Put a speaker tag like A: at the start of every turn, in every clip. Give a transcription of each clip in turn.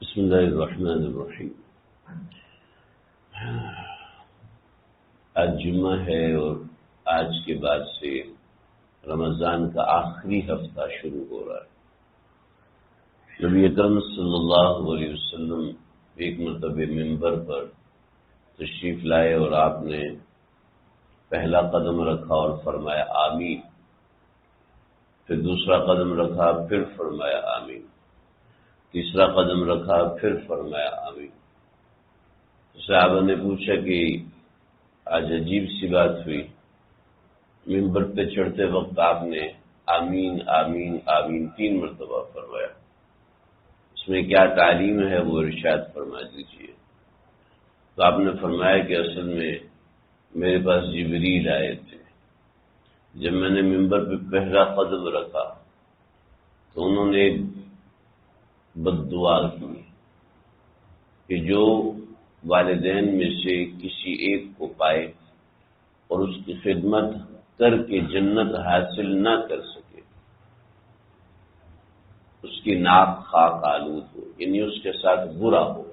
A: بسم اللہ الرحمن الرحیم۔ آج جمعہ ہے اور آج کے بعد سے رمضان کا آخری ہفتہ شروع ہو رہا ہے۔ نبی اکرم صلی اللہ علیہ وسلم ایک مرتبہ منبر پر تشریف لائے اور آپ نے پہلا قدم رکھا اور فرمایا آمین، پھر دوسرا قدم رکھا پھر فرمایا آمین، تیسرا قدم رکھا پھر فرمایا آمین۔ صحابہ نے پوچھا کہ آج عجیب سی بات ہوئی، منبر پہ چڑھتے وقت آپ نے آمین آمین آمین 3 مرتبہ فرمایا، اس میں کیا تعلیم ہے وہ ارشاد فرما دیجیے۔ تو آپ نے فرمایا کہ اصل میں میرے پاس جبریل آئے تھے، جب میں نے منبر پہ پہلا قدم رکھا تو انہوں نے بد دعا کی کہ جو والدین میں سے کسی ایک کو پائے اور اس کی خدمت کر کے جنت حاصل نہ کر سکے، اس کی ناک خاک آلود ہو، یعنی اس کے ساتھ برا ہو۔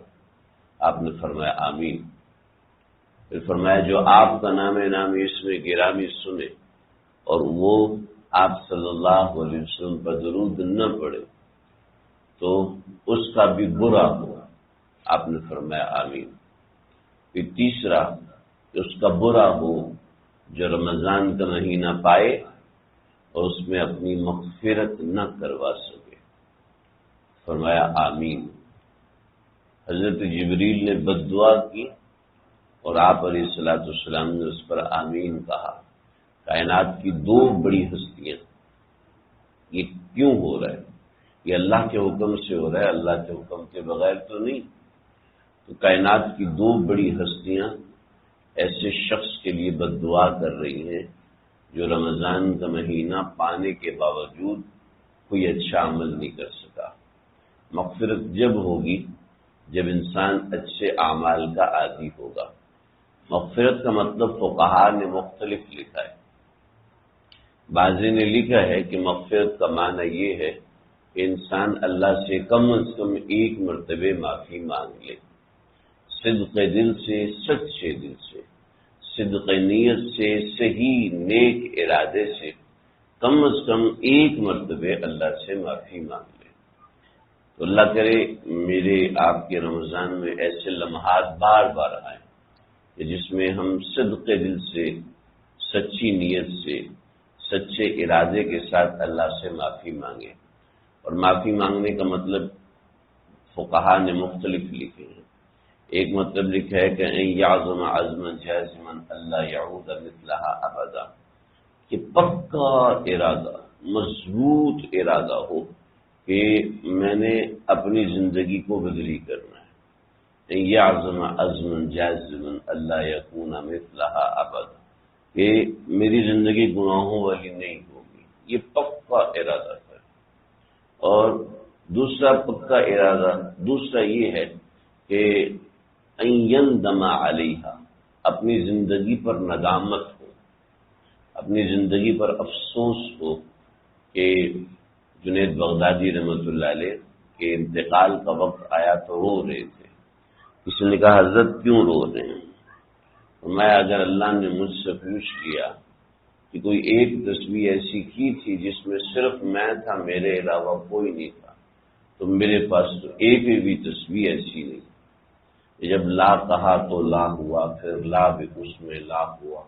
A: آپ نے فرمایا آمین۔ پھر فرمایا جو آپ کا نام اس میں گرامی سنے اور وہ آپ صلی اللہ علیہ وسلم پر درود نہ پڑے تو اس کا بھی برا ہو۔ آپ نے فرمایا آمین۔ پھر تیسرا کہ اس کا برا ہو جو رمضان کا مہینہ پائے اور اس میں اپنی مغفرت نہ کروا سکے، فرمایا آمین۔ حضرت جبریل نے بد دعا کی اور آپ علیہ الصلوۃ والسلام نے اس پر آمین کہا۔ کائنات کی 2 بڑی ہستیاں، یہ کیوں ہو رہا ہے؟ یہ اللہ کے حکم سے ہو رہا ہے، اللہ کے حکم کے بغیر تو نہیں۔ تو کائنات کی 2 بڑی ہستیاں ایسے شخص کے لیے بد دعا کر رہی ہیں جو رمضان کا مہینہ پانے کے باوجود کوئی اچھا عمل نہیں کر سکا۔ مغفرت جب ہوگی جب انسان اچھے اعمال کا عادی ہوگا۔ مغفرت کا مطلب فقہا نے مختلف لکھا ہے۔ بعضی نے لکھا ہے کہ مغفرت کا معنی یہ ہے کہ انسان اللہ سے کم از کم 1 مرتبہ معافی مانگ لے، صدق دل سے، سچے دل سے، صدق نیت سے، صحیح نیک ارادے سے کم از کم 1 مرتبہ اللہ سے معافی مانگ لے۔ تو اللہ کرے میرے آپ کے رمضان میں ایسے لمحات بار بار آئیں کہ جس میں ہم صدق دل سے، سچی نیت سے، سچے ارادے کے ساتھ اللہ سے معافی مانگیں۔ اور معافی مانگنے کا مطلب فقہا نے مختلف لکھے ہیں۔ ایک مطلب لکھا ہے کہ ان یعظم عزما جازما اللہ یعود مثلها ابدا، کہ پکا ارادہ، مضبوط ارادہ ہو کہ میں نے اپنی زندگی کو بدلی کرنا ہے۔ ان یعظم عزما جازما اللہ یکون مثلها ابدا، کہ میری زندگی گناہوں والی نہیں ہوگی، یہ پکا ارادہ ہے۔ اور دوسرا پکا ارادہ دوسرا یہ ہے کہ ان یندم علیہا، اپنی زندگی پر ندامت ہو، اپنی زندگی پر افسوس ہو کہ جنید بغدادی رحمۃ اللہ علیہ کے انتقال کا وقت آیا تو رو رہے تھے۔ کسی نے کہا حضرت کیوں رو رہے ہیں؟ میں اگر اللہ نے مجھ سے پوچھ لیا کہ کوئی ایک تصویر ایسی کی تھی جس میں صرف میں تھا، میرے علاوہ کوئی نہیں تھا، تو میرے پاس تو ایک بھی تصویر ایسی نہیں۔ جب لا کہا تو لا ہوا، پھر لا بھی اس میں لا ہوا،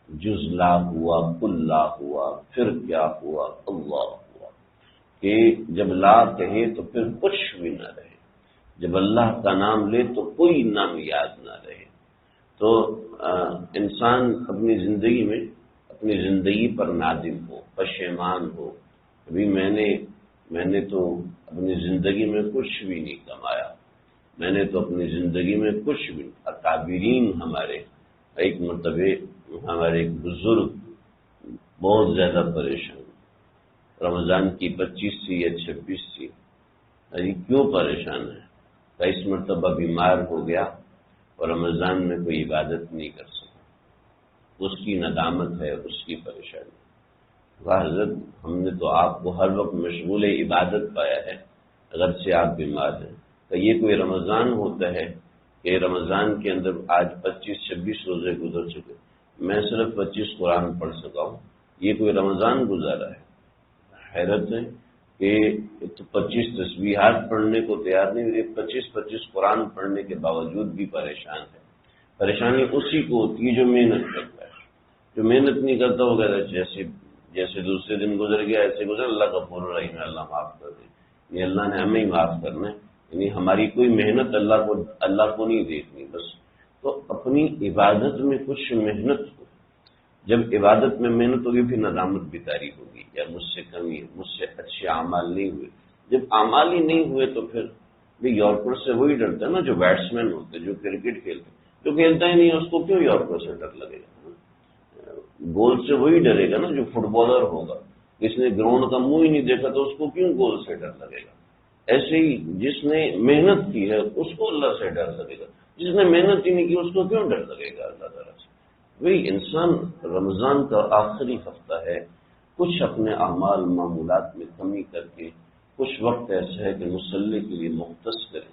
A: جز لا ہوا، کل لا ہوا، پھر کیا ہوا، اللہ ہوا، کہ جب لا کہے تو پھر کچھ بھی نہ رہے، جب اللہ کا نام لے تو کوئی نام یاد نہ رہے۔ تو انسان اپنی زندگی میں اپنی زندگی پر نادم ہو، پشیمان ہو، ابھی میں نے تو اپنی زندگی میں کچھ بھی نہیں کمایا، میں نے تو اپنی زندگی میں کچھ بھی۔ اکابرین ہمارے ایک مرتبہ ہمارے ایک بزرگ بہت زیادہ پریشان، رمضان کی 25 تھی یا 26 تھی، ارے کیوں پریشان ہے؟ کہ اس مرتبہ بیمار ہو گیا اور رمضان میں کوئی عبادت نہیں کر سکا، اس کی ندامت ہے، اس کی پریشانی۔ حضرت ہم نے تو آپ کو ہر وقت مشغول عبادت پایا ہے، اگرچہ آپ بیمار ہیں، کہ یہ کوئی رمضان ہوتا ہے کہ رمضان کے اندر آج 25-26 روزے گزر چکے، میں صرف 25 قرآن پڑھ سکا ہوں، یہ کوئی رمضان گزارا ہے؟ حیرت ہے کہ 25 تسبیحات پڑھنے کو تیار نہیں ہوئی، 25 قرآن پڑھنے کے باوجود بھی پریشان ہے۔ پریشانی اسی کو ہوتی ہے جو محنت کرتا ہے، جو محنت نہیں کرتا وہ کہتا ہے جیسے دوسرے دن گزر گیا ایسے گزر، اللہ غفور رحیم ہے، اللہ معاف کر دے، یعنی اللہ نے ہمیں ہی معاف کرنا ہے، یعنی ہماری کوئی محنت اللہ کو نہیں دیکھنی بس۔ تو اپنی عبادت میں کچھ محنت ہو، جب عبادت میں محنت ہوگی پھر ندامت بھی طاری ہوگی، یا مجھ سے کمی ہے، مجھ سے اچھے اعمال نہیں ہوئے۔ جب اعمال ہی نہیں ہوئے تو پھر یارکر سے وہی ڈرتا ہے نا جو بیٹسمین ہوتے، جو کرکٹ کھیلتے، جو کھیلتا ہی نہیں ہے اس کو کیوں یارکر سے ڈر لگے گا؟ گول سے وہی ڈرے گا نا جو فٹ بالر ہوگا، جس نے گراؤنڈ کا منہ ہی نہیں دیکھا تو اس کو کیوں گول سے ڈر لگے گا؟ ایسے ہی جس نے محنت کی ہے اس کو اللہ سے ڈر لگے گا، جس نے محنت ہی نہیں کی اس کو کیوں ڈر لگے گا اللہ تعالیٰ سے؟ وہی انسان رمضان کا آخری ہفتہ ہے، کچھ اپنے اعمال معمولات میں کمی کر کے کچھ وقت ایسا ہے کہ مصلی کے لیے مختص کریں،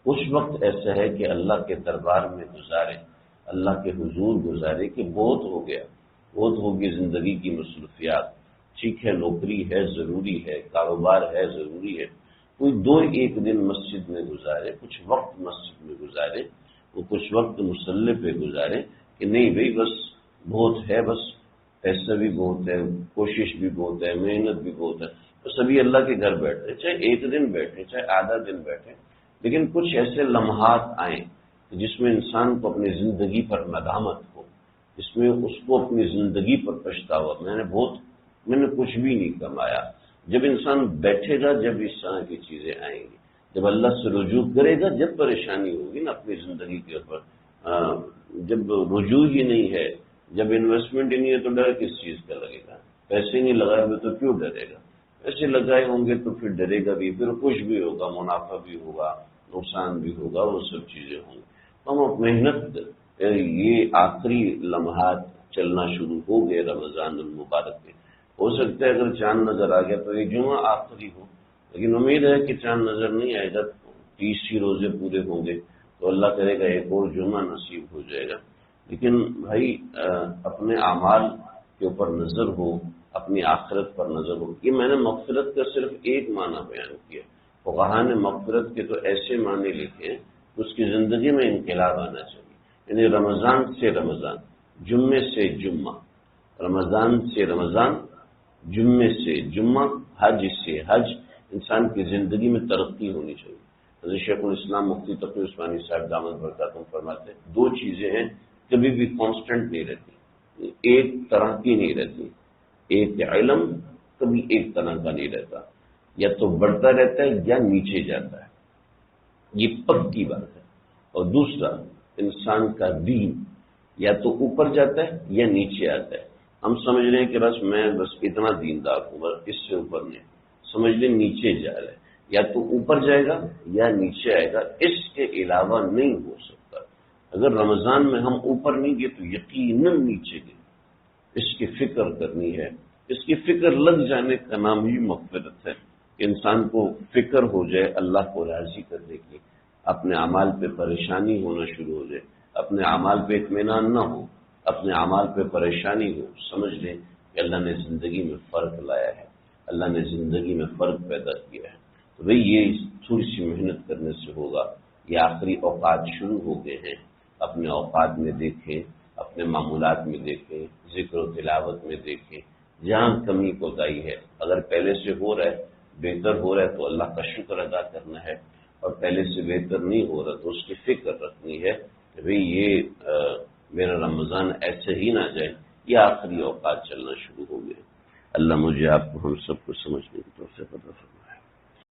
A: کچھ وقت ایسا ہے کہ اللہ کے دربار میں گزارے، اللہ کے حضور گزارے کہ بہت ہو گیا، بہت ہوگی زندگی کی مصروفیات، ٹھیک ہے نوکری ہے ضروری ہے، کاروبار ہے ضروری ہے، کوئی 2-1 دن مسجد میں گزارے، کچھ وقت مسجد میں گزارے، وہ کچھ وقت مصلی پہ گزارے کہ نہیں بھئی بس بہت ہے، بس پیسہ بھی بہت ہے، کوشش بھی بہت ہے، محنت بھی بہت ہے، بس ابھی اللہ کے گھر بیٹھے، چاہے 1 دن بیٹھے چاہے آدھا دن بیٹھے، لیکن کچھ ایسے لمحات آئیں جس میں انسان کو اپنی زندگی پر ندامت ہو، جس میں اس کو اپنی زندگی پر پچھتاوا، میں نے کچھ بھی نہیں کمایا۔ جب انسان بیٹھے گا، جب اس طرح کی چیزیں آئیں گی، جب اللہ سے رجوع کرے گا، جب پریشانی ہوگی نا اپنی زندگی کے اوپر، جب رجوع ہی نہیں ہے، جب انویسٹمنٹ ہی نہیں ہے تو ڈر کس چیز کا لگے گا؟ پیسے نہیں لگائے ہوئے تو کیوں ڈرے گا؟ پیسے لگائے ہوں گے تو پھر ڈرے گا بھی، پھر کچھ بھی ہوگا، منافع بھی ہوگا، نقصان بھی ہوگا، وہ سب چیزیں ہوں گی۔ ہم محنت، یہ آخری لمحات چلنا شروع ہو گئے رمضان المبارک کے، ہو سکتا ہے اگر چاند نظر آ گیا تو یہ جمعہ آخری ہو، لیکن امید ہے کہ چاند نظر نہیں آئے گا، 30 ہی روزے پورے ہوں گے تو اللہ کرے گا ایک اور جمعہ نصیب ہو جائے گا۔ لیکن بھائی اپنے اعمال کے اوپر نظر ہو، اپنی آخرت پر نظر ہو۔ یہ میں نے مغفرت کا صرف ایک معنی بیان کیا، فقہا نے مغفرت کے تو ایسے معنی لکھے کہ اس کی زندگی میں انقلاب آنا چاہیے، یعنی رمضان سے رمضان، جمعے سے جمعہ، رمضان سے رمضان، جمعے سے جمعہ، حج سے حج، انسان کی زندگی میں ترقی ہونی چاہیے۔ حضرت شیخ الاسلام مفتی تقی عثمانی صاحب دامت برکاتہم فرماتے ہیں 2 چیزیں ہیں کبھی بھی کانسٹنٹ نہیں رہتی، ایک طرح کی نہیں رہتی، ایک علم کبھی ایک طرح کا نہیں رہتا، یا تو بڑھتا رہتا ہے یا نیچے جاتا ہے، یہ پکی بات ہے۔ اور دوسرا، انسان کا دین یا تو اوپر جاتا ہے یا نیچے آتا ہے۔ ہم سمجھ رہے ہیں کہ میں اتنا دیندار ہوں، بس اس سے اوپر نہیں، سمجھ لیں نیچے جا رہا ہے، یا تو اوپر جائے گا یا نیچے آئے گا، اس کے علاوہ نہیں ہو سکتا۔ اگر رمضان میں ہم اوپر نہیں گئے تو یقیناً نیچے گئے۔ اس کی فکر کرنی ہے، اس کی فکر لگ جانے کا نام ہی مغفرت ہے کہ انسان کو فکر ہو جائے اللہ کو راضی کرنے کی، اپنے اعمال پہ پریشانی ہونا شروع ہو جائے، اپنے اعمال پہ اطمینان نہ ہو، اپنے اعمال پہ پریشانی ہو، سمجھ لیں کہ اللہ نے زندگی میں فرق لایا ہے، اللہ نے زندگی میں فرق پیدا کیا ہے۔ تو بھئی یہ تھوڑی سی محنت کرنے سے ہوگا۔ یہ آخری اوقات شروع ہو گئے ہیں، اپنے اوقات میں دیکھیں، اپنے معمولات میں دیکھیں، ذکر و تلاوت میں دیکھیں، جہاں کمی کوتاہی ہے، اگر پہلے سے ہو رہا ہے، بہتر ہو رہا ہے تو اللہ کا شکر ادا کرنا ہے، اور پہلے سے بہتر نہیں ہو رہا تو اس کی فکر رکھنی ہے کہ بھئی یہ میرا رمضان ایسے ہی نہ جائے، یہ آخری اوقات چلنا شروع ہو گئے۔ اللہ مجھے آپ کو ہم سب کو سمجھنے کی توفیق عطا فرمائے۔